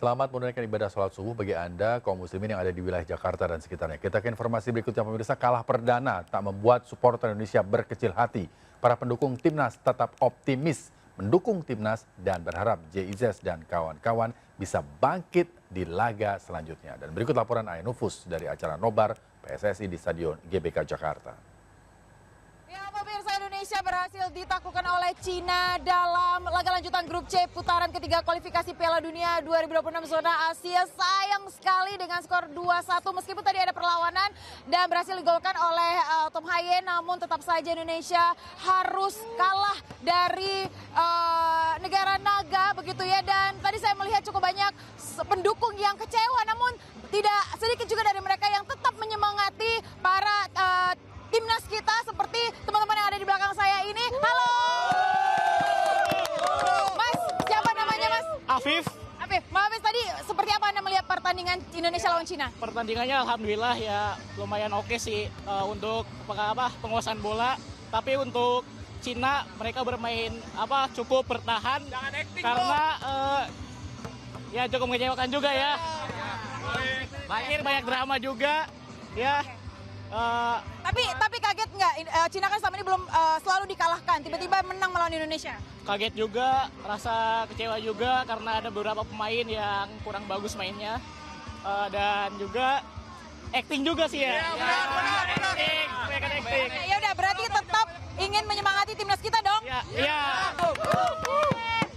Selamat menunaikan ibadah sholat subuh bagi Anda, kaum muslimin yang ada di wilayah Jakarta dan sekitarnya. Kita ke informasi berikutnya, pemirsa. Kalah perdana tak membuat supporter Indonesia berkecil hati. Para pendukung timnas tetap optimis mendukung timnas dan berharap JIZ dan kawan-kawan bisa bangkit di laga selanjutnya. Dan berikut laporan Ayah Nufus dari acara Nobar PSSI di Stadion GBK Jakarta. Ya, pemirsa, Indonesia berhasil ditaklukkan oleh Cina dalam laga lanjutan grup C putaran ketiga kualifikasi Piala Dunia 2026 zona Asia. Sayang sekali dengan skor 2-1 meskipun tadi ada perlawanan dan berhasil digolkan oleh Tom Haye, namun tetap saja Indonesia harus kalah dari negara naga begitu ya. Dan tadi saya melihat cukup banyak pendukung yang kecewa, namun tidak sedikit juga dari mereka yang tetap menyemangati para timnas kita seperti teman-teman yang ada di belakang saya ini. Halo! Mas, siapa namanya Mas? Afif. Afif, Mas Afif, tadi seperti apa Anda melihat pertandingan Indonesia lawan Cina? Pertandingannya alhamdulillah ya lumayan oke sih untuk penguasaan bola. Tapi untuk Cina mereka bermain cukup bertahan karena ya cukup mengecewakan juga ya. Banyak drama juga ya. Tapi kaget nggak? Cina kan selama ini belum selalu dikalahkan, tiba-tiba menang melawan Indonesia. Kaget juga, rasa kecewa juga karena ada beberapa pemain yang kurang bagus mainnya. Dan juga acting juga sih ya. Acting. Ya udah, berarti tetap ingin menyemangati timnas kita dong? Iya.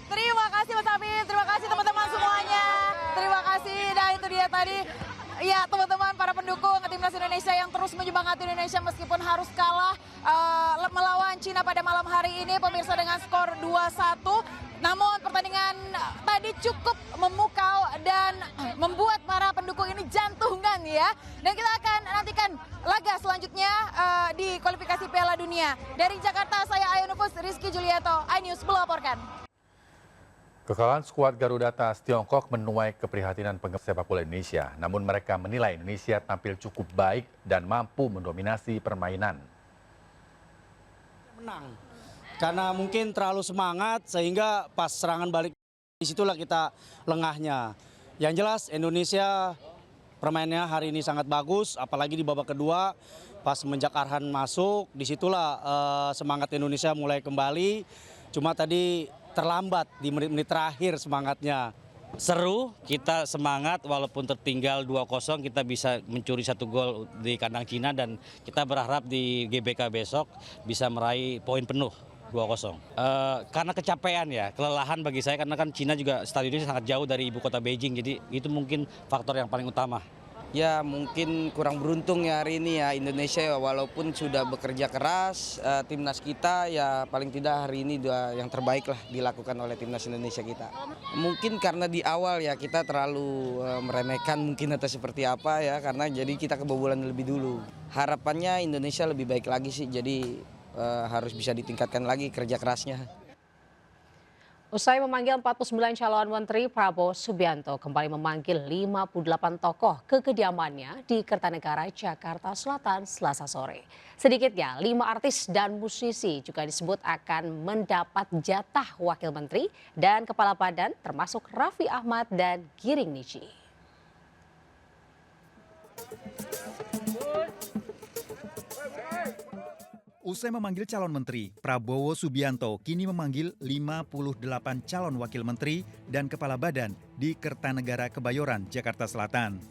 Terima kasih Mas Afif, terima kasih teman-teman semuanya. Terima kasih, dan itu dia tadi. Ya, teman-teman, para pendukung timnas Indonesia yang terus menyemangati Indonesia meskipun harus kalah melawan Cina pada malam hari ini, pemirsa, dengan skor 2-1. Namun pertandingan tadi cukup memukau dan membuat para pendukung ini jantungan ya. Dan kita akan nantikan laga selanjutnya di kualifikasi Piala Dunia. Dari Jakarta, saya Ayah Nufus, Rizky Julianto, iNews melaporkan. Kekalahan skuad Garuda atas Tiongkok menuai keprihatinan penggemar sepak bola Indonesia. Namun mereka menilai Indonesia tampil cukup baik dan mampu mendominasi permainan. Menang, karena mungkin terlalu semangat sehingga pas serangan balik disitulah kita lengahnya. Yang jelas Indonesia permainnya hari ini sangat bagus, apalagi di babak kedua pas semenjak Arhan masuk, disitulah semangat Indonesia mulai kembali. Cuma tadi terlambat di menit-menit terakhir semangatnya. Seru, kita semangat walaupun tertinggal 2-0 kita bisa mencuri 1 gol di kandang Cina dan kita berharap di GBK besok bisa meraih poin penuh 2-0. Karena kecapean ya, kelelahan bagi saya karena kan Cina juga stadionnya sangat jauh dari ibu kota Beijing, jadi itu mungkin faktor yang paling utama. Ya mungkin kurang beruntung ya hari ini ya Indonesia, walaupun sudah bekerja keras, timnas kita ya paling tidak hari ini yang terbaik lah dilakukan oleh timnas Indonesia kita. Mungkin karena di awal ya kita terlalu meremehkan mungkin atau seperti apa ya, karena jadi kita kebobolan lebih dulu. Harapannya Indonesia lebih baik lagi sih, jadi harus bisa ditingkatkan lagi kerja kerasnya. Usai memanggil 49 calon menteri, Prabowo Subianto kembali memanggil 58 tokoh ke kediamannya di Kertanegara, Jakarta Selatan, Selasa sore. Sedikitnya 5 artis dan musisi juga disebut akan mendapat jatah wakil menteri dan kepala badan, termasuk Raffi Ahmad dan Giring Niji. Usai memanggil calon menteri, Prabowo Subianto kini memanggil 58 calon wakil menteri dan kepala badan di Kertanegara Kebayoran, Jakarta Selatan.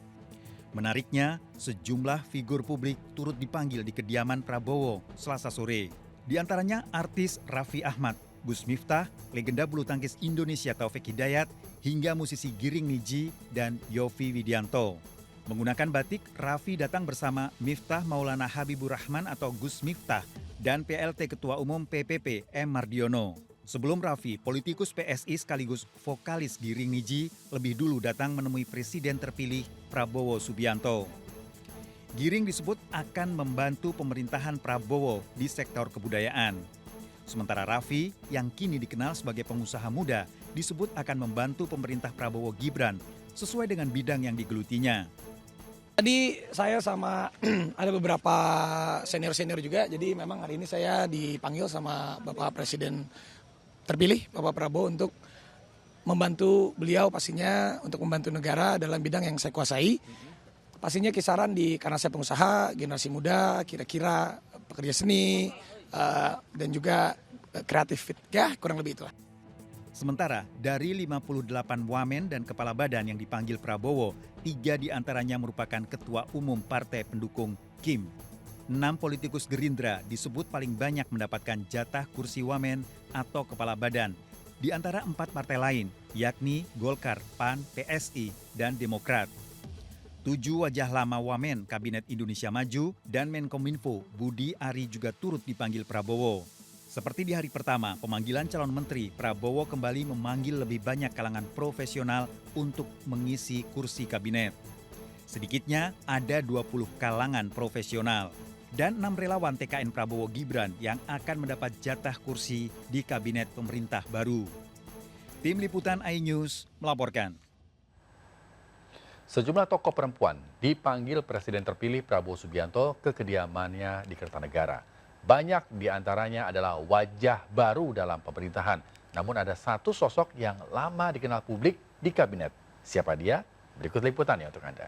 Menariknya, sejumlah figur publik turut dipanggil di kediaman Prabowo Selasa sore. Di antaranya artis Raffi Ahmad, Gus Miftah, legenda bulu tangkis Indonesia Taufik Hidayat, hingga musisi Giring Niji dan Yovie Widianto. Menggunakan batik, Raffi datang bersama Miftah Maulana Habibur Rahman atau Gus Miftah dan PLT Ketua Umum PPP M. Mardiono. Sebelum Raffi, politikus PSI sekaligus vokalis Giring Niji lebih dulu datang menemui Presiden terpilih Prabowo Subianto. Giring disebut akan membantu pemerintahan Prabowo di sektor kebudayaan. Sementara Raffi, yang kini dikenal sebagai pengusaha muda, disebut akan membantu pemerintah Prabowo Gibran sesuai dengan bidang yang digelutinya. Tadi saya sama ada beberapa senior-senior juga, jadi memang hari ini saya dipanggil sama Bapak Presiden terpilih, Bapak Prabowo, untuk membantu beliau pastinya untuk membantu negara dalam bidang yang saya kuasai. Pastinya kisaran karena saya pengusaha, generasi muda, kira-kira pekerja seni, dan juga kreatif. Ya, kurang lebih itulah. Sementara dari 58 wamen dan kepala badan yang dipanggil Prabowo, 3 diantaranya merupakan ketua umum partai pendukung Kim. 6 politikus Gerindra disebut paling banyak mendapatkan jatah kursi wamen atau kepala badan. Di antara 4 partai lain, yakni Golkar, PAN, PSI, dan Demokrat. 7 wajah lama wamen Kabinet Indonesia Maju dan Menkominfo Budi Ari juga turut dipanggil Prabowo. Seperti di hari pertama pemanggilan calon menteri, Prabowo kembali memanggil lebih banyak kalangan profesional untuk mengisi kursi kabinet. Sedikitnya ada 20 kalangan profesional dan 6 relawan TKN Prabowo Gibran yang akan mendapat jatah kursi di kabinet pemerintah baru. Tim Liputan iNews melaporkan. Sejumlah tokoh perempuan dipanggil Presiden terpilih Prabowo Subianto ke kediamannya di Kertanegara. Banyak di antaranya adalah wajah baru dalam pemerintahan. Namun ada satu sosok yang lama dikenal publik di kabinet. Siapa dia? Berikut liputannya untuk Anda.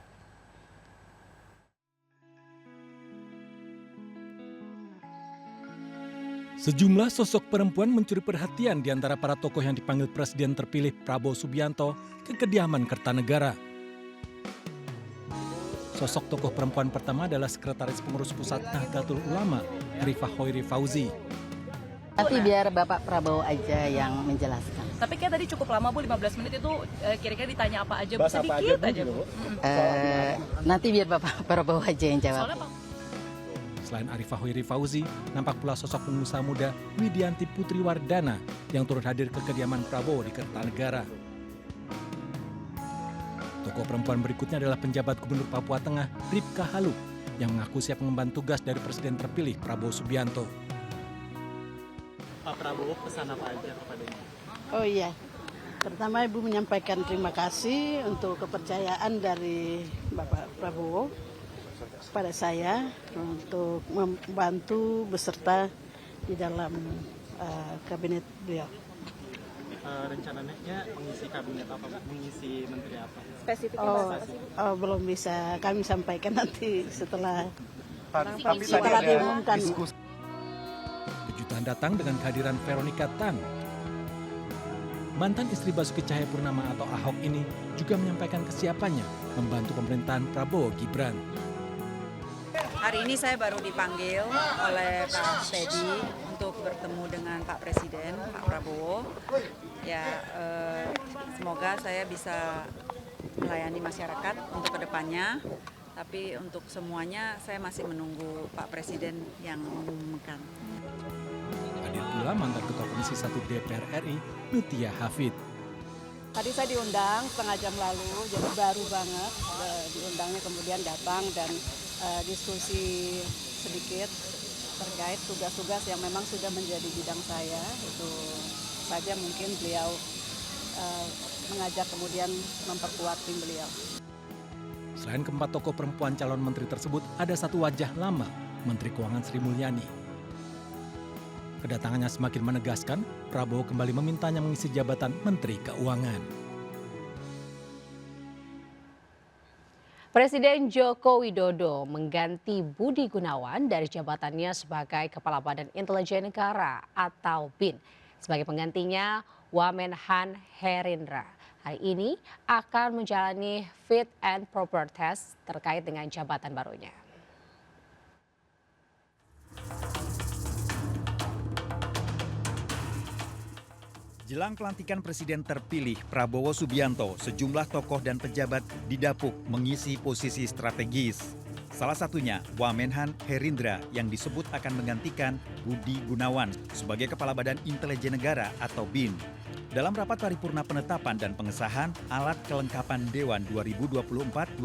Sejumlah sosok perempuan mencuri perhatian di antara para tokoh yang dipanggil Presiden terpilih Prabowo Subianto ke kediaman Kertanegara. Sosok tokoh perempuan pertama adalah Sekretaris Pengurus Pusat Nahdlatul Ulama, Arifah Hoiri Fauzi. Nanti biar Bapak Prabowo aja yang menjelaskan. Tapi kayak tadi cukup lama Bu, 15 menit itu kira-kira ditanya apa aja Bu? Sedikit aja Bu. Nanti biar Bapak Prabowo aja yang jawab. Selain Arifah Hoiri Fauzi, nampak pula sosok pengusaha muda Widianti Putri Wardana yang turut hadir ke kediaman Prabowo di Kertanegara. Tokoh perempuan berikutnya adalah penjabat Gubernur Papua Tengah, Ripka Haluk, yang mengaku siap mengemban tugas dari Presiden terpilih Prabowo Subianto. Pak Prabowo pesan apa aja kepadanya? Oh iya, pertama Ibu menyampaikan terima kasih untuk kepercayaan dari Bapak Prabowo kepada saya untuk membantu beserta di dalam kabinet beliau. Rencananya mengisi kabinet apa, mengisi menteri apa? Spesifiknya belum bisa kami sampaikan nanti setelah diumumkan. Kejutan datang dengan kehadiran Veronica Tan. Mantan istri Basuki Cahayapurnama atau Ahok ini juga menyampaikan kesiapannya membantu pemerintahan Prabowo Gibran. Hari ini saya baru dipanggil oleh Pak Teddy untuk bertemu dengan Pak Presiden, Pak Prabowo. Ya, semoga saya bisa melayani masyarakat untuk kedepannya. Tapi untuk semuanya saya masih menunggu Pak Presiden yang mengumumkan. Hadir pula mantan Ketua Komisi 1 DPR RI, Mutia Hafid. Tadi saya diundang setengah jam lalu, jadi baru banget diundangnya, kemudian datang dan diskusi sedikit terkait tugas-tugas yang memang sudah menjadi bidang saya. Itu saja mungkin beliau mengajak kemudian memperkuat tim beliau. Selain keempat tokoh perempuan calon menteri tersebut, ada satu wajah lama, Menteri Keuangan Sri Mulyani. Kedatangannya semakin menegaskan Prabowo kembali memintanya mengisi jabatan Menteri Keuangan. Presiden Joko Widodo mengganti Budi Gunawan dari jabatannya sebagai Kepala Badan Intelijen Negara atau BIN. Sebagai penggantinya, Wamenhan Herindra hari ini akan menjalani fit and proper test terkait dengan jabatan barunya. Jelang pelantikan Presiden terpilih Prabowo Subianto, sejumlah tokoh dan pejabat didapuk mengisi posisi strategis. Salah satunya Wamenhan Herindra yang disebut akan menggantikan Budi Gunawan sebagai Kepala Badan Intelijen Negara atau BIN. Dalam rapat paripurna penetapan dan pengesahan alat kelengkapan Dewan 2024-2029,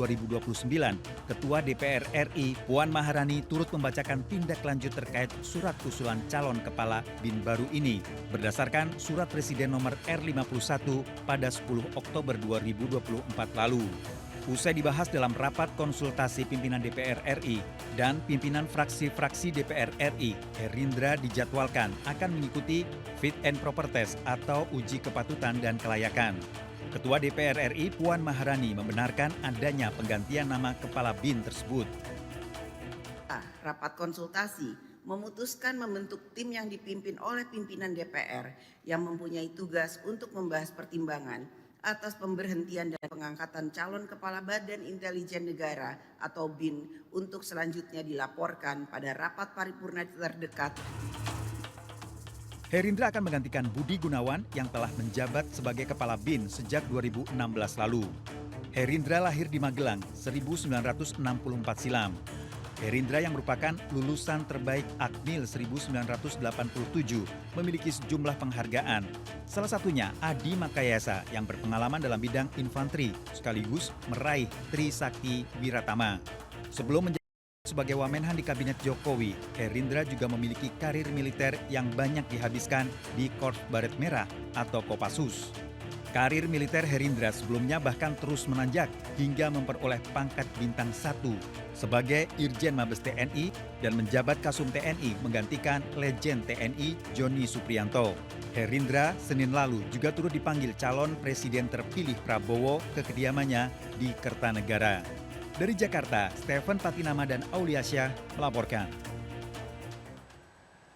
Ketua DPR RI Puan Maharani turut membacakan tindak lanjut terkait surat usulan calon kepala BIN baru ini berdasarkan Surat Presiden nomor R51 pada 10 Oktober 2024 lalu. Usai dibahas dalam rapat konsultasi pimpinan DPR RI dan pimpinan fraksi-fraksi DPR RI, Gerindra dijadwalkan akan mengikuti fit and proper test atau uji kepatutan dan kelayakan. Ketua DPR RI Puan Maharani membenarkan adanya penggantian nama kepala BIN tersebut. Rapat konsultasi memutuskan membentuk tim yang dipimpin oleh pimpinan DPR yang mempunyai tugas untuk membahas pertimbangan atas pemberhentian dan pengangkatan calon kepala Badan Intelijen Negara atau BIN untuk selanjutnya dilaporkan pada rapat paripurna terdekat. Gerindra akan menggantikan Budi Gunawan yang telah menjabat sebagai kepala BIN sejak 2016 lalu. Gerindra lahir di Magelang 1964 silam. Gerindra yang merupakan lulusan terbaik Akmil 1987 memiliki sejumlah penghargaan. Salah satunya Adi Makayasa yang berpengalaman dalam bidang infanteri sekaligus meraih Trisakti Wiratama. Sebelum menjadi sebagai Wamenhan di Kabinet Jokowi, Gerindra juga memiliki karir militer yang banyak dihabiskan di Korps Baret Merah atau Kopassus. Karir militer Gerindra sebelumnya bahkan terus menanjak hingga memperoleh pangkat bintang 1 sebagai Irjen Mabes TNI dan menjabat Kasum TNI menggantikan Legend TNI Joni Supriyanto. Gerindra Senin lalu juga turut dipanggil calon presiden terpilih Prabowo ke kediamannya di Kertanegara. Dari Jakarta, Stephen Patinama dan Auliasyah melaporkan.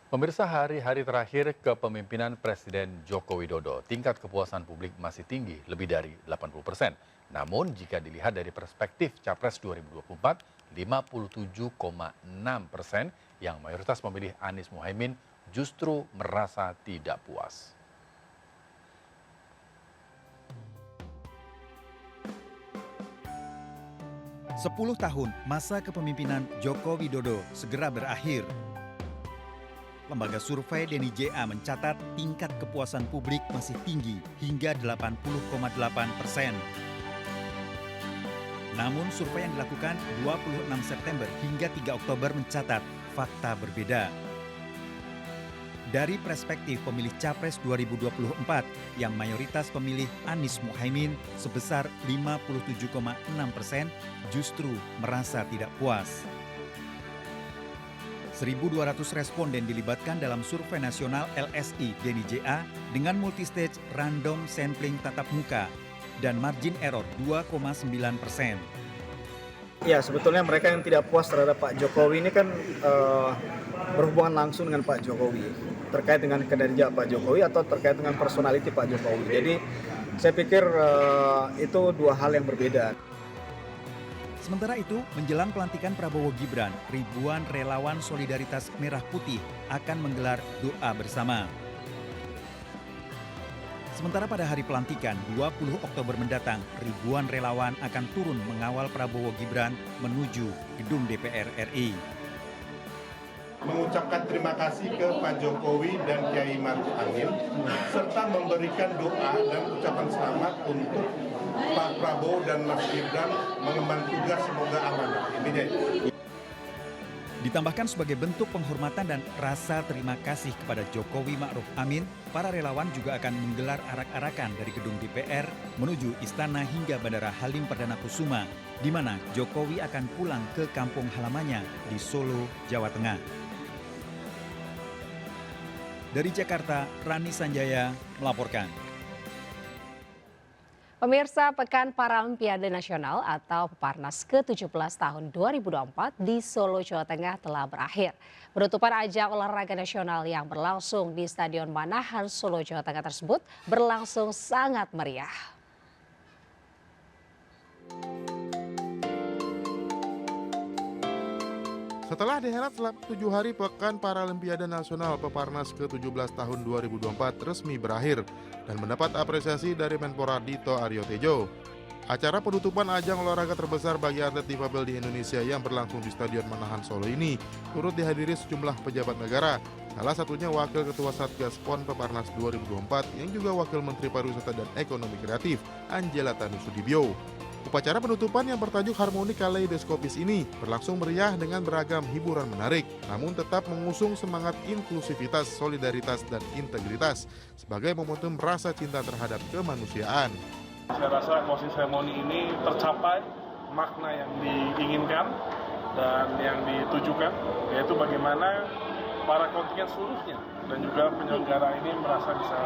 Pemirsa, hari-hari terakhir kepemimpinan Presiden Joko Widodo, tingkat kepuasan publik masih tinggi, lebih dari 80%. Namun jika dilihat dari perspektif Capres 2024, 57,6% yang mayoritas memilih Anies Muhaimin justru merasa tidak puas. Sepuluh tahun masa kepemimpinan Joko Widodo segera berakhir. Lembaga survei DNIJA mencatat tingkat kepuasan publik masih tinggi hingga 80,8%. Namun survei yang dilakukan 26 September hingga 3 Oktober mencatat fakta berbeda. Dari perspektif pemilih Capres 2024 yang mayoritas pemilih Anies Muhaimin sebesar 57,6% justru merasa tidak puas. 1.200 responden dilibatkan dalam survei nasional LSI DNIJA dengan multistage random sampling tatap muka dan margin error 2,9%. Ya, sebetulnya mereka yang tidak puas terhadap Pak Jokowi ini kan berhubungan langsung dengan Pak Jokowi, terkait dengan kinerja Pak Jokowi atau terkait dengan personality Pak Jokowi. Jadi saya pikir itu dua hal yang berbeda. Sementara itu, menjelang pelantikan Prabowo Gibran, ribuan relawan Solidaritas Merah Putih akan menggelar doa bersama. Sementara pada hari pelantikan 20 Oktober mendatang, ribuan relawan akan turun mengawal Prabowo Gibran menuju gedung DPR RI. Mengucapkan terima kasih ke Pak Jokowi dan Kiai Maruf Amin, serta memberikan doa dan ucapan selamat untuk Pak Prabowo dan Mas Gibran mengemban tugas, semoga amanah. Ditambahkan sebagai bentuk penghormatan dan rasa terima kasih kepada Jokowi Ma'ruf Amin, para relawan juga akan menggelar arak-arakan dari gedung DPR menuju istana hingga Bandara Halim Perdana Kusuma, di mana Jokowi akan pulang ke kampung halamannya di Solo, Jawa Tengah. Dari Jakarta, Rani Sanjaya melaporkan. Pemirsa, Pekan Paralimpiade Nasional atau Peparnas ke-17 tahun 2024 di Solo, Jawa Tengah telah berakhir. Penutupan ajang olahraga nasional yang berlangsung di Stadion Manahan, Solo, Jawa Tengah tersebut berlangsung sangat meriah. Setelah dihelat selama 7 hari, Pekan Paralimpiade Nasional Peparnas ke-17 tahun 2024 resmi berakhir dan mendapat apresiasi dari Menpora Dito Aryo Tejo. Acara penutupan ajang olahraga terbesar bagi atlet difabel di Indonesia yang berlangsung di Stadion Manahan Solo ini turut dihadiri sejumlah pejabat negara, salah satunya Wakil Ketua Satgas PON Peparnas 2024 yang juga Wakil Menteri Pariwisata dan Ekonomi Kreatif, Angela Tanu Sudibyo. Upacara penutupan yang bertajuk Harmoni Kaleidoskopis ini berlangsung meriah dengan beragam hiburan menarik, namun tetap mengusung semangat inklusivitas, solidaritas, dan integritas sebagai momentum rasa cinta terhadap kemanusiaan. Saya rasa closing ceremony ini tercapai makna yang diinginkan dan yang ditujukan, yaitu bagaimana para kontingen seluruhnya dan juga penyelenggara ini merasa bisa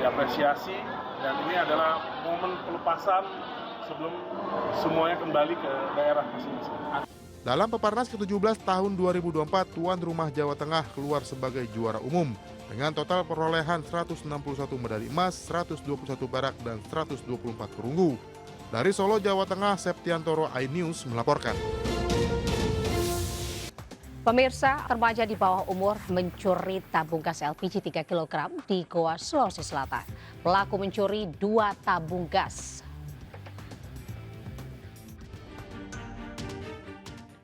diapresiasi, dan ini adalah momen pelepasan sebelum semuanya kembali ke daerah masing-masing. Dalam Peparnas ke-17 tahun 2024, tuan rumah Jawa Tengah keluar sebagai juara umum dengan total perolehan 161 medali emas, 121 perak, dan 124 perunggu. Dari Solo, Jawa Tengah, Septiantoro iNews melaporkan. Pemirsa, remaja di bawah umur mencuri tabung gas LPG 3 kg di Goa, Sulawesi Selatan. Pelaku mencuri 2 tabung gas.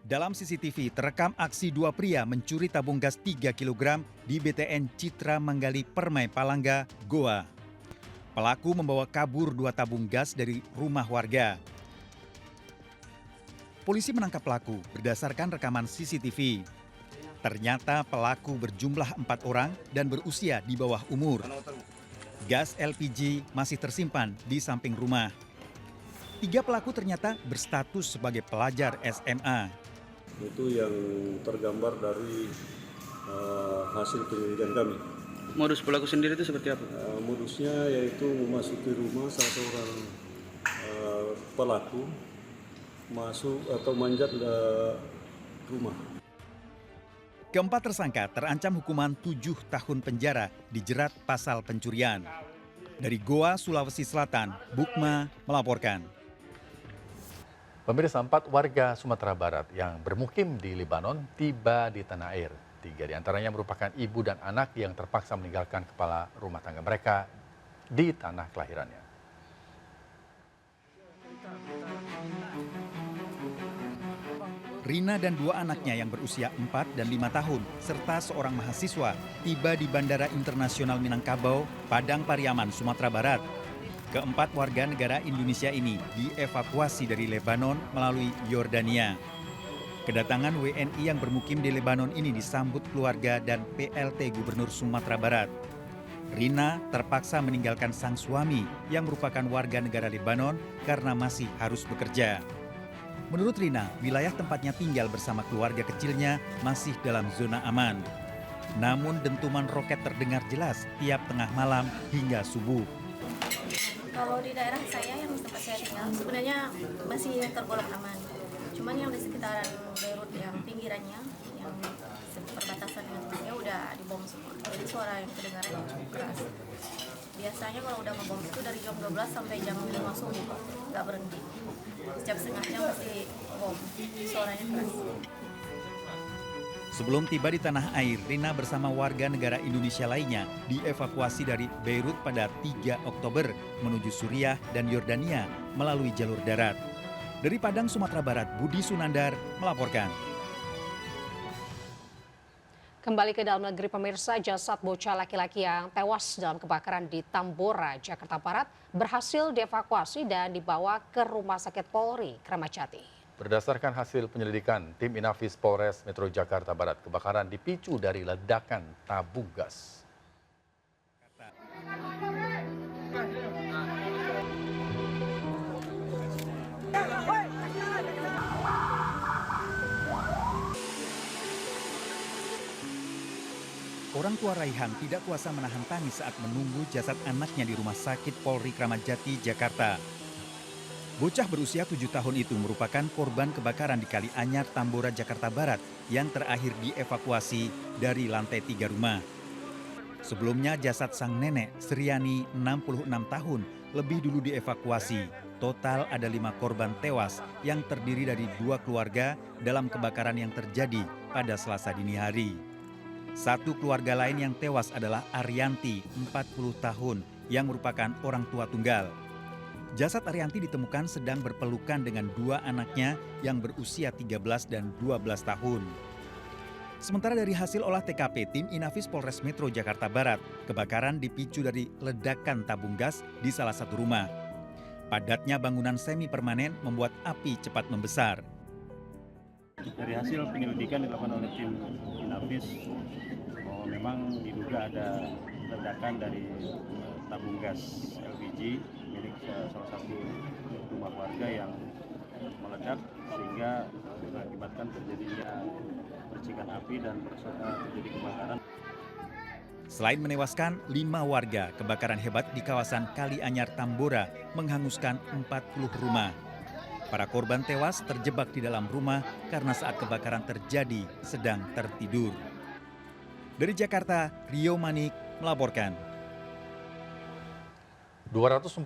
Dalam CCTV terekam aksi 2 pria mencuri tabung gas 3 kg di BTN Citra Manggali Permai Palangga, Goa. Pelaku membawa kabur 2 tabung gas dari rumah warga. Polisi menangkap pelaku berdasarkan rekaman CCTV. Ternyata pelaku berjumlah 4 orang dan berusia di bawah umur. Gas LPG masih tersimpan di samping rumah. 3 pelaku ternyata berstatus sebagai pelajar SMA. Itu yang tergambar dari hasil penyelidikan kami. Modus pelaku sendiri itu seperti apa? Modusnya yaitu memasuki rumah salah seorang pelaku, masuk atau manjat ke rumah. Keempat tersangka terancam hukuman 7 tahun penjara dijerat pasal pencurian. Dari Goa, Sulawesi Selatan, Bukma melaporkan. Pemirsa, 4 warga Sumatera Barat yang bermukim di Lebanon tiba di tanah air. 3 diantaranya merupakan ibu dan anak yang terpaksa meninggalkan kepala rumah tangga mereka di tanah kelahirannya. Rina dan 2 anaknya yang berusia 4 dan 5 tahun, serta seorang mahasiswa tiba di Bandara Internasional Minangkabau, Padang Pariaman, Sumatera Barat. Keempat warga negara Indonesia ini dievakuasi dari Lebanon melalui Yordania. Kedatangan WNI yang bermukim di Lebanon ini disambut keluarga dan PLT Gubernur Sumatera Barat. Rina terpaksa meninggalkan sang suami yang merupakan warga negara Lebanon karena masih harus bekerja. Menurut Rina, wilayah tempatnya tinggal bersama keluarga kecilnya masih dalam zona aman. Namun dentuman roket terdengar jelas tiap tengah malam hingga subuh. Kalau di daerah saya yang tempat saya tinggal sebenarnya masih tergolong aman. Cuman yang di sekitaran Beirut yang pinggirannya, yang perbatasan dengan Turkiya udah dibom semua. Jadi suara yang kedengaran cukup keras. Biasanya kalau udah ngebom itu dari jam 12 sampai jam 5 subuh, nggak berhenti. Setiap setengah jam pasti bom, suaranya keras. Sebelum tiba di tanah air, Rina bersama warga negara Indonesia lainnya dievakuasi dari Beirut pada 3 Oktober menuju Suriah dan Yordania melalui jalur darat. Dari Padang, Sumatera Barat, Budi Sunandar melaporkan. Kembali ke dalam negeri, pemirsa, jasad bocah laki-laki yang tewas dalam kebakaran di Tambora, Jakarta Barat berhasil dievakuasi dan dibawa ke Rumah Sakit Polri, Kramat Jati. Berdasarkan hasil penyelidikan tim Inafis Polres Metro Jakarta Barat, kebakaran dipicu dari ledakan tabung gas. Orang tua Raihan tidak kuasa menahan tangis saat menunggu jasad anaknya di Rumah Sakit Polri Kramat Jati, Jakarta. Bocah berusia 7 tahun itu merupakan korban kebakaran di Kali Anyar, Tambora, Jakarta Barat yang terakhir dievakuasi dari lantai 3 rumah. Sebelumnya jasad sang nenek, Sriani, 66 tahun, lebih dulu dievakuasi. Total ada 5 korban tewas yang terdiri dari 2 keluarga dalam kebakaran yang terjadi pada Selasa dini hari. 1 keluarga lain yang tewas adalah Arianti, 40 tahun, yang merupakan orang tua tunggal. Jasad Arianti ditemukan sedang berpelukan dengan 2 anaknya yang berusia 13 dan 12 tahun. Sementara dari hasil olah TKP tim Inafis Polres Metro Jakarta Barat, kebakaran dipicu dari ledakan tabung gas di salah satu rumah. Padatnya bangunan semi permanen membuat api cepat membesar. Dari hasil penyelidikan dilakukan oleh tim Inafis, bahwa memang diduga ada ledakan dari tabung gas LPG milik salah satu rumah warga yang meledak sehingga mengakibatkan terjadinya percikan api dan terjadi kebakaran. Selain menewaskan 5 warga, kebakaran hebat di kawasan Kalianyar Tambora menghanguskan 40 rumah. Para korban tewas terjebak di dalam rumah karena saat kebakaran terjadi sedang tertidur. Dari Jakarta, Rio Manik melaporkan. 246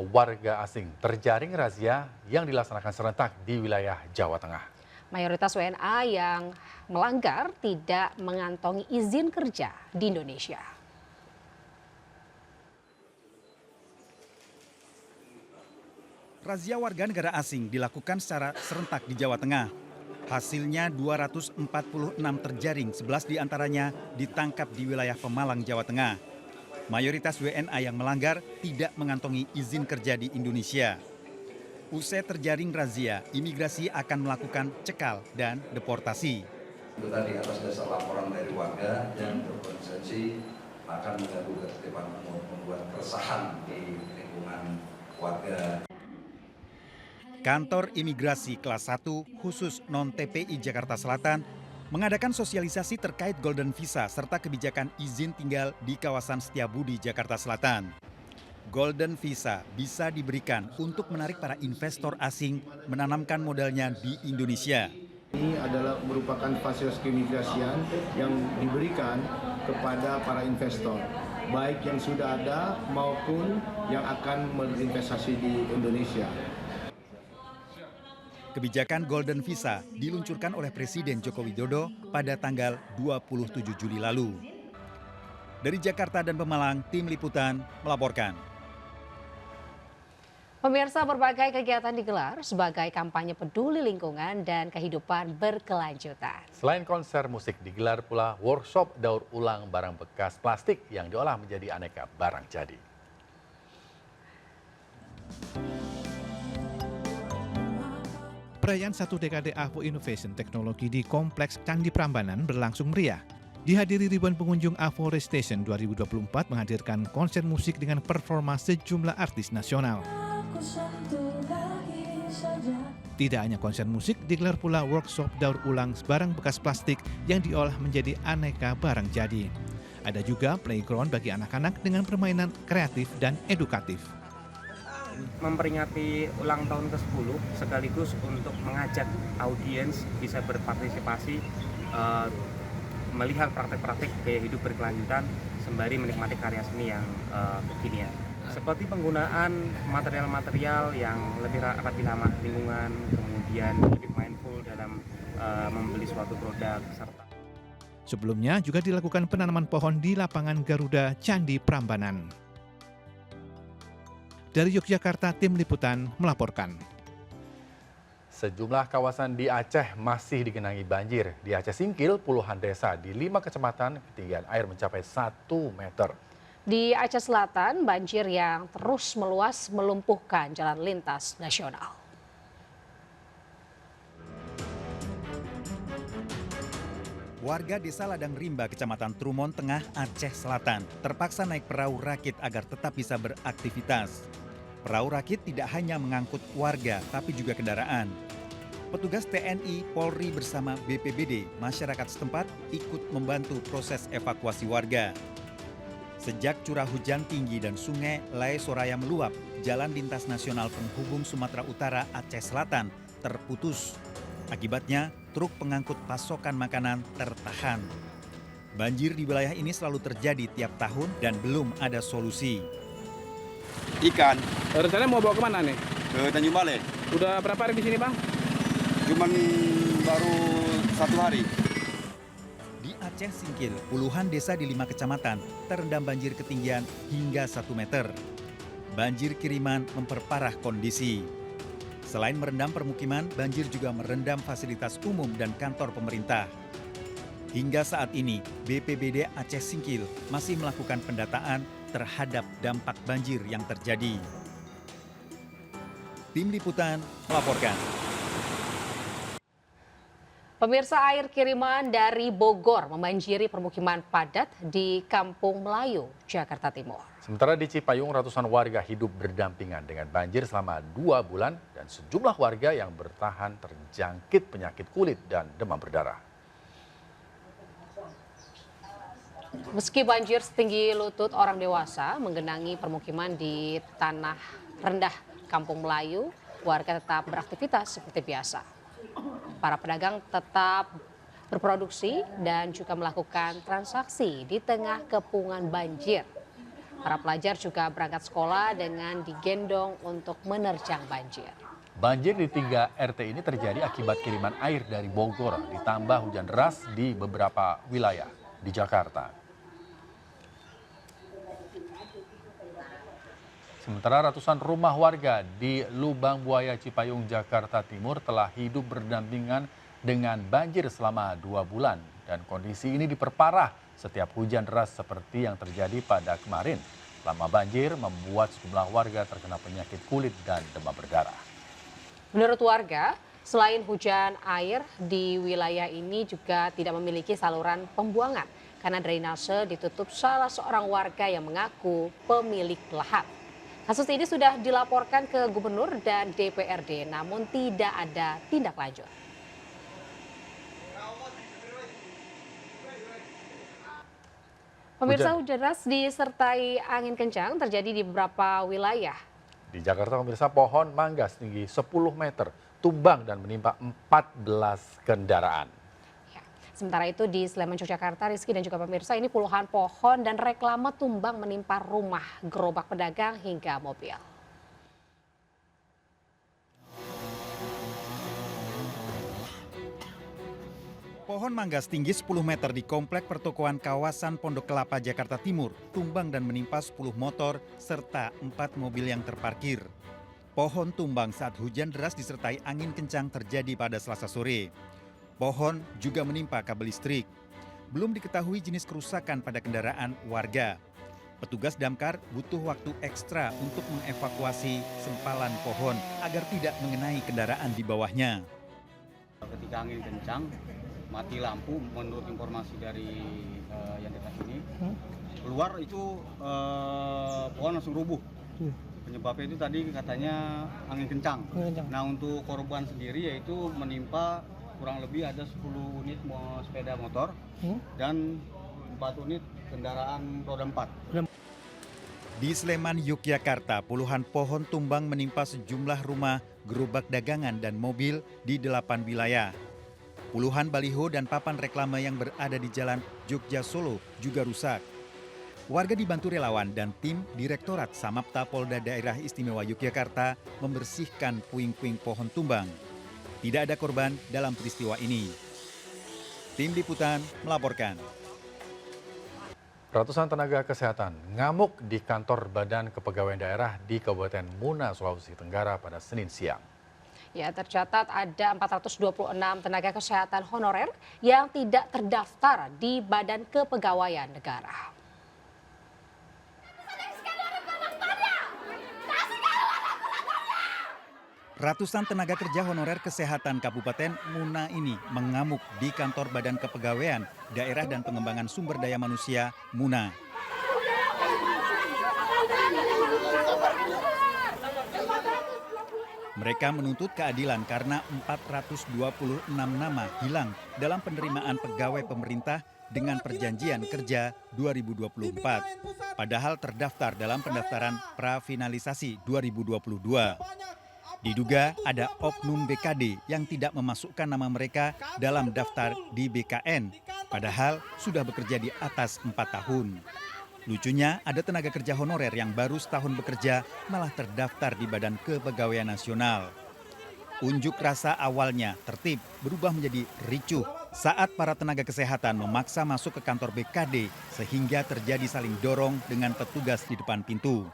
warga asing terjaring razia yang dilaksanakan serentak di wilayah Jawa Tengah. Mayoritas WNA yang melanggar tidak mengantongi izin kerja di Indonesia. Razia warga negara asing dilakukan secara serentak di Jawa Tengah. Hasilnya 246 terjaring, 11 diantaranya ditangkap di wilayah Pemalang, Jawa Tengah. Mayoritas WNA yang melanggar tidak mengantongi izin kerja di Indonesia. Usai terjaring razia, imigrasi akan melakukan cekal dan deportasi. Itu tadi atas dasar laporan dari warga yang berkonsensi akan mengganggu ketertiban umum, membuat keresahan di lingkungan warga. Kantor Imigrasi Kelas 1 khusus non-TPI Jakarta Selatan mengadakan sosialisasi terkait Golden Visa serta kebijakan izin tinggal di kawasan Setiabudi, Jakarta Selatan. Golden Visa bisa diberikan untuk menarik para investor asing menanamkan modalnya di Indonesia. Ini adalah merupakan fasilitas keimigrasian yang diberikan kepada para investor, baik yang sudah ada maupun yang akan berinvestasi di Indonesia. Kebijakan Golden Visa diluncurkan oleh Presiden Joko Widodo pada tanggal 27 Juli lalu. Dari Jakarta dan Pemalang, tim liputan melaporkan. Pemirsa, berbagai kegiatan digelar sebagai kampanye peduli lingkungan dan kehidupan berkelanjutan. Selain konser musik, digelar pula workshop daur ulang barang bekas plastik yang diolah menjadi aneka barang jadi. Perayaan 1 dekade AVO Innovation Teknologi di Kompleks Candi Prambanan berlangsung meriah. Dihadiri ribuan pengunjung AVO Restation 2024 menghadirkan konser musik dengan performa sejumlah artis nasional. Tidak hanya konser musik, digelar pula workshop daur ulang barang bekas plastik yang diolah menjadi aneka barang jadi. Ada juga playground bagi anak-anak dengan permainan kreatif dan edukatif. Memperingati ulang tahun ke-10 sekaligus untuk mengajak audiens bisa berpartisipasi melihat praktek-praktek gaya hidup berkelanjutan sembari menikmati karya seni yang kekinian. Seperti penggunaan material-material yang lebih ramah lingkungan, kemudian lebih mindful dalam membeli suatu produk, serta sebelumnya juga dilakukan penanaman pohon di lapangan Garuda Candi Prambanan. Dari Yogyakarta, tim liputan melaporkan. Sejumlah kawasan di Aceh masih digenangi banjir. Di Aceh Singkil, puluhan desa di 5 kecamatan ketinggian air mencapai 1 meter. Di Aceh Selatan, banjir yang terus meluas melumpuhkan jalan lintas nasional. Warga Desa Ladang Rimba, Kecamatan Trumon Tengah, Aceh Selatan, terpaksa naik perahu rakit agar tetap bisa beraktivitas. Perahu rakit tidak hanya mengangkut warga, tapi juga kendaraan. Petugas TNI, Polri bersama BPBD, masyarakat setempat ikut membantu proses evakuasi warga. Sejak curah hujan tinggi dan sungai Lae Soraya meluap, jalan lintas nasional penghubung Sumatera Utara Aceh Selatan terputus. Akibatnya, truk pengangkut pasokan makanan tertahan. Banjir di wilayah ini selalu terjadi tiap tahun dan belum ada solusi. Ikan. Rencananya mau bawa kemana nih? Ke Tanjung Balai. Udah berapa hari di sini, Bang? Cuman baru 1 hari. Di Aceh Singkil, puluhan desa di 5 kecamatan terendam banjir ketinggian hingga 1 meter. Banjir kiriman memperparah kondisi. Selain merendam permukiman, banjir juga merendam fasilitas umum dan kantor pemerintah. Hingga saat ini, BPBD Aceh Singkil masih melakukan pendataan terhadap dampak banjir yang terjadi. Tim Liputan melaporkan. Pemirsa, air kiriman dari Bogor membanjiri permukiman padat di Kampung Melayu, Jakarta Timur. Sementara di Cipayung, ratusan warga hidup berdampingan dengan banjir selama 2 bulan dan sejumlah warga yang bertahan terjangkit penyakit kulit dan demam berdarah. Meski banjir setinggi lutut orang dewasa menggenangi permukiman di tanah rendah Kampung Melayu, warga tetap beraktivitas seperti biasa. Para pedagang tetap berproduksi dan juga melakukan transaksi di tengah kepungan banjir. Para pelajar juga berangkat sekolah dengan digendong untuk menerjang banjir. Banjir di 3 RT ini terjadi akibat kiriman air dari Bogor ditambah hujan deras di beberapa wilayah di Jakarta. Sementara ratusan rumah warga di Lubang Buaya Cipayung, Jakarta Timur telah hidup berdampingan dengan banjir selama 2 bulan. Dan kondisi ini diperparah setiap hujan deras seperti yang terjadi pada kemarin. Lama banjir membuat sejumlah warga terkena penyakit kulit dan demam berdarah. Menurut warga, selain hujan air di wilayah ini juga tidak memiliki saluran pembuangan karena drainase ditutup salah seorang warga yang mengaku pemilik lahan. Kasus ini sudah dilaporkan ke Gubernur dan DPRD, namun tidak ada tindak lanjut. Pemirsa, hujan deras disertai angin kencang terjadi di beberapa wilayah. Di Jakarta, pemirsa, pohon mangga setinggi 10 meter tumbang dan menimpa 14 kendaraan. Sementara itu di Sleman, Yogyakarta, Rizky dan juga pemirsa, ini puluhan pohon dan reklame tumbang menimpa rumah, gerobak pedagang hingga mobil. Pohon mangga setinggi 10 meter di komplek pertokoan kawasan Pondok Kelapa, Jakarta Timur, tumbang dan menimpa 10 motor serta 4 mobil yang terparkir. Pohon tumbang saat hujan deras disertai angin kencang terjadi pada Selasa sore. Pohon juga menimpa kabel listrik. Belum diketahui jenis kerusakan pada kendaraan warga. Petugas damkar butuh waktu ekstra untuk mengevakuasi sempalan pohon agar tidak mengenai kendaraan di bawahnya. Ketika angin kencang, mati lampu menurut informasi dari yang dekat sini. Keluar itu pohon langsung rubuh. Penyebabnya itu tadi katanya angin kencang. Nah, untuk korban sendiri yaitu menimpa kurang lebih ada 10 unit sepeda motor dan 4 unit kendaraan roda 4. Di Sleman, Yogyakarta, puluhan pohon tumbang menimpa sejumlah rumah, gerobak dagangan dan mobil di 8 wilayah. Puluhan baliho dan papan reklame yang berada di jalan Jogja Solo juga rusak. Warga dibantu relawan dan tim Direktorat Samapta Polda Daerah Istimewa Yogyakarta membersihkan puing-puing pohon tumbang. Tidak ada korban dalam peristiwa ini. Tim Liputan melaporkan. Ratusan tenaga kesehatan ngamuk di kantor Badan Kepegawaian Daerah di Kabupaten Muna, Sulawesi Tenggara pada Senin siang. Ya, tercatat ada 426 tenaga kesehatan honorer yang tidak terdaftar di Badan Kepegawaian Negara. Ratusan tenaga kerja honorer kesehatan Kabupaten Muna ini mengamuk di kantor Badan Kepegawaian Daerah dan Pengembangan Sumber Daya Manusia Muna. Mereka menuntut keadilan karena 426 nama hilang dalam penerimaan pegawai pemerintah dengan perjanjian kerja 2024. Padahal terdaftar dalam pendaftaran prafinalisasi 2022. Diduga ada oknum BKD yang tidak memasukkan nama mereka dalam daftar di BKN, padahal sudah bekerja di atas 4 tahun. Lucunya, ada tenaga kerja honorer yang baru setahun bekerja malah terdaftar di Badan Kepegawaian Nasional. Unjuk rasa awalnya tertib berubah menjadi ricuh saat para tenaga kesehatan memaksa masuk ke kantor BKD sehingga terjadi saling dorong dengan petugas di depan pintu.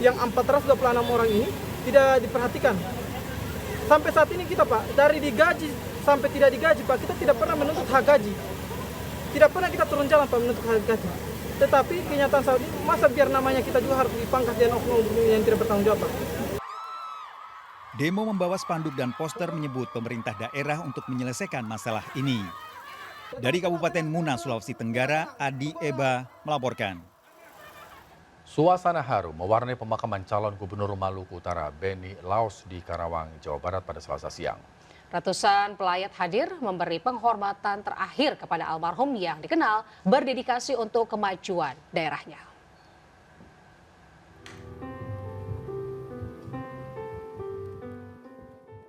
Yang 426 orang ini tidak diperhatikan. Sampai saat ini kita, Pak, dari digaji sampai tidak digaji, Pak, kita tidak pernah menuntut hak gaji. Tidak pernah kita turun jalan, Pak, menuntut hak gaji. Tetapi kenyataan saat ini, masa biar namanya kita juga harus dipangkas dan oknum yang tidak bertanggung jawab, Pak. Demo membawa spanduk dan poster menyebut pemerintah daerah untuk menyelesaikan masalah ini. Dari Kabupaten Muna, Sulawesi Tenggara, Adi Eba melaporkan. Suasana haru mewarnai pemakaman calon gubernur Maluku Utara Benny Laos di Karawang, Jawa Barat pada Selasa siang. Ratusan pelayat hadir memberi penghormatan terakhir kepada almarhum yang dikenal berdedikasi untuk kemajuan daerahnya.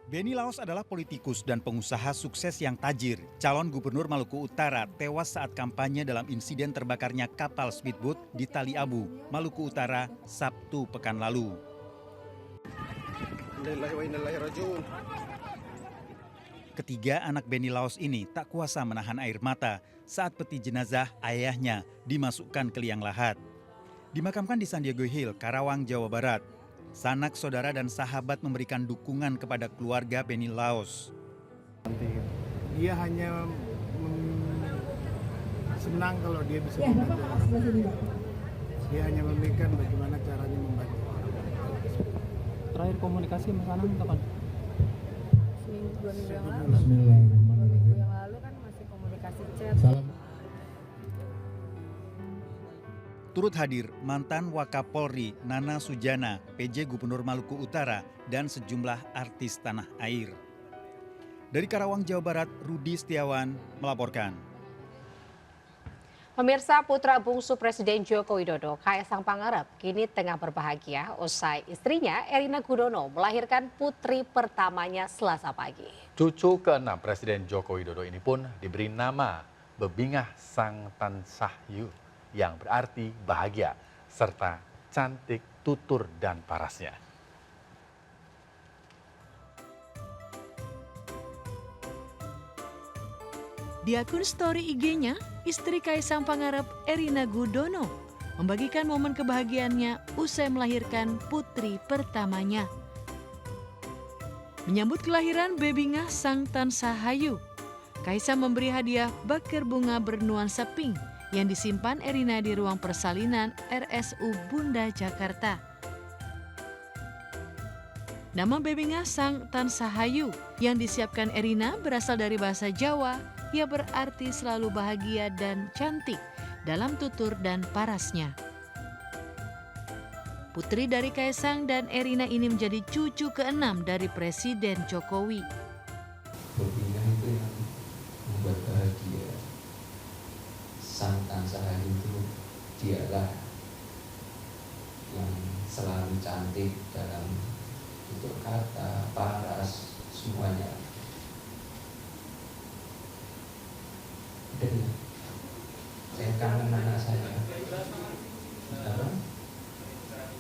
Benny Laos adalah politikus dan pengusaha sukses yang tajir. Calon gubernur Maluku Utara tewas saat kampanye dalam insiden terbakarnya kapal speedboat di Tali Abu, Maluku Utara, Sabtu pekan lalu. Ketiga anak Benny Laos ini tak kuasa menahan air mata saat peti jenazah ayahnya dimasukkan ke liang lahat. Dimakamkan di San Diego Hill, Karawang, Jawa Barat. Sanak, saudara, dan sahabat memberikan dukungan kepada keluarga Benny Laos. Dia hanya senang kalau dia bisa membantu. Dia hanya memikirkan bagaimana caranya membantu orang. Terakhir komunikasi Mas Anang kapan? Seminggu 2 minggu yang lalu. Minggu yang lalu kan masih komunikasi chat. Turut hadir mantan Wakapolri Nana Sujana, PJ Gubernur Maluku Utara, dan sejumlah artis tanah air. Dari Karawang, Jawa Barat, Rudi Setiawan melaporkan. Pemirsa, putra bungsu Presiden Joko Widodo, Kaisang Pangarep, kini tengah berbahagia usai istrinya Erina Gudono melahirkan putri pertamanya Selasa pagi. Cucu ke-6 Presiden Joko Widodo ini pun diberi nama Bebingah Sang Tansahyu, yang berarti bahagia, serta cantik, tutur, dan parasnya. Di akun story IG-nya, istri Kaisang Pangarep, Erina Gudono, membagikan momen kebahagiaannya usai melahirkan putri pertamanya. Menyambut kelahiran Bebingah Sang Tansahyu, Kaisang memberi hadiah bakar bunga bernuansa pink yang disimpan Erina di ruang persalinan RSU Bunda Jakarta. Nama Bebingah Sang Tansahyu yang disiapkan Erina berasal dari bahasa Jawa yang berarti selalu bahagia dan cantik dalam tutur dan parasnya. Putri dari Kaisang dan Erina ini menjadi cucu ke-6 dari Presiden Jokowi. Bebingah itu yang membuat bahagia. Sang Tansahyu itu dialah yang selalu cantik dalam tutur kata, paras, semuanya. Dan saya kangen anak saya.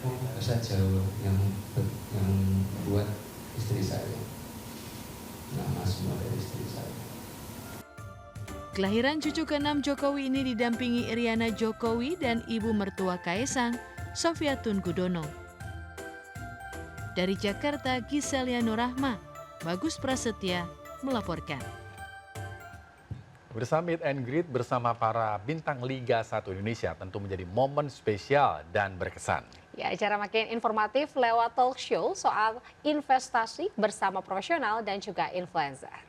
Bahasa Jawa yang buat istri saya. Nama semua dari istri saya. Kelahiran cucu ke-6 Jokowi ini didampingi Iriana Jokowi dan ibu mertua Kaisang, Sofiatun Gudono. Dari Jakarta, Giselia Nurahma, Bagus Prasetya melaporkan. Bersama Meet and Greet bersama para bintang Liga 1 Indonesia tentu menjadi momen spesial dan berkesan. Ya, acara makin informatif lewat talk show soal investasi bersama profesional dan juga influencer.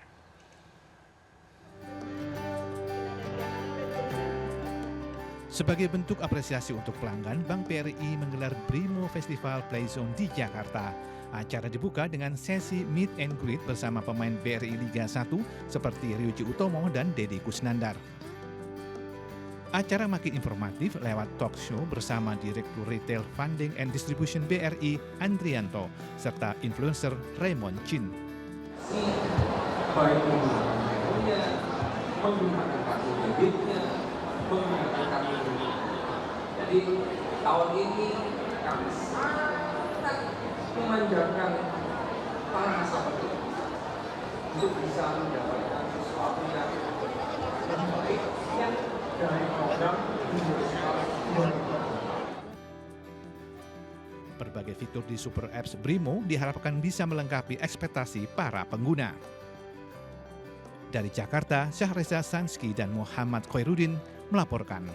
Sebagai bentuk apresiasi untuk pelanggan, Bank BRI menggelar Brimo Festival Playzone di Jakarta. Acara dibuka dengan sesi Meet and Greet bersama pemain BRI Liga 1 seperti Ryuji Utomo dan Deddy Kusnandar. Acara makin informatif lewat talk show bersama Direktur Retail Funding and Distribution BRI Andrianto serta influencer Raymond Chin. Baik menggunakan kartu debitnya, menggunakan kartu kredit. Jadi tahun ini kami sangat memanjakan para nasabah untuk bisa mendapatkan sesuatu yang baik yang dari program Berbagai fitur di Super Apps Brimo diharapkan bisa melengkapi ekspektasi para pengguna. Dari Jakarta, Syahreza Sanski dan Muhammad Khairuddin melaporkan.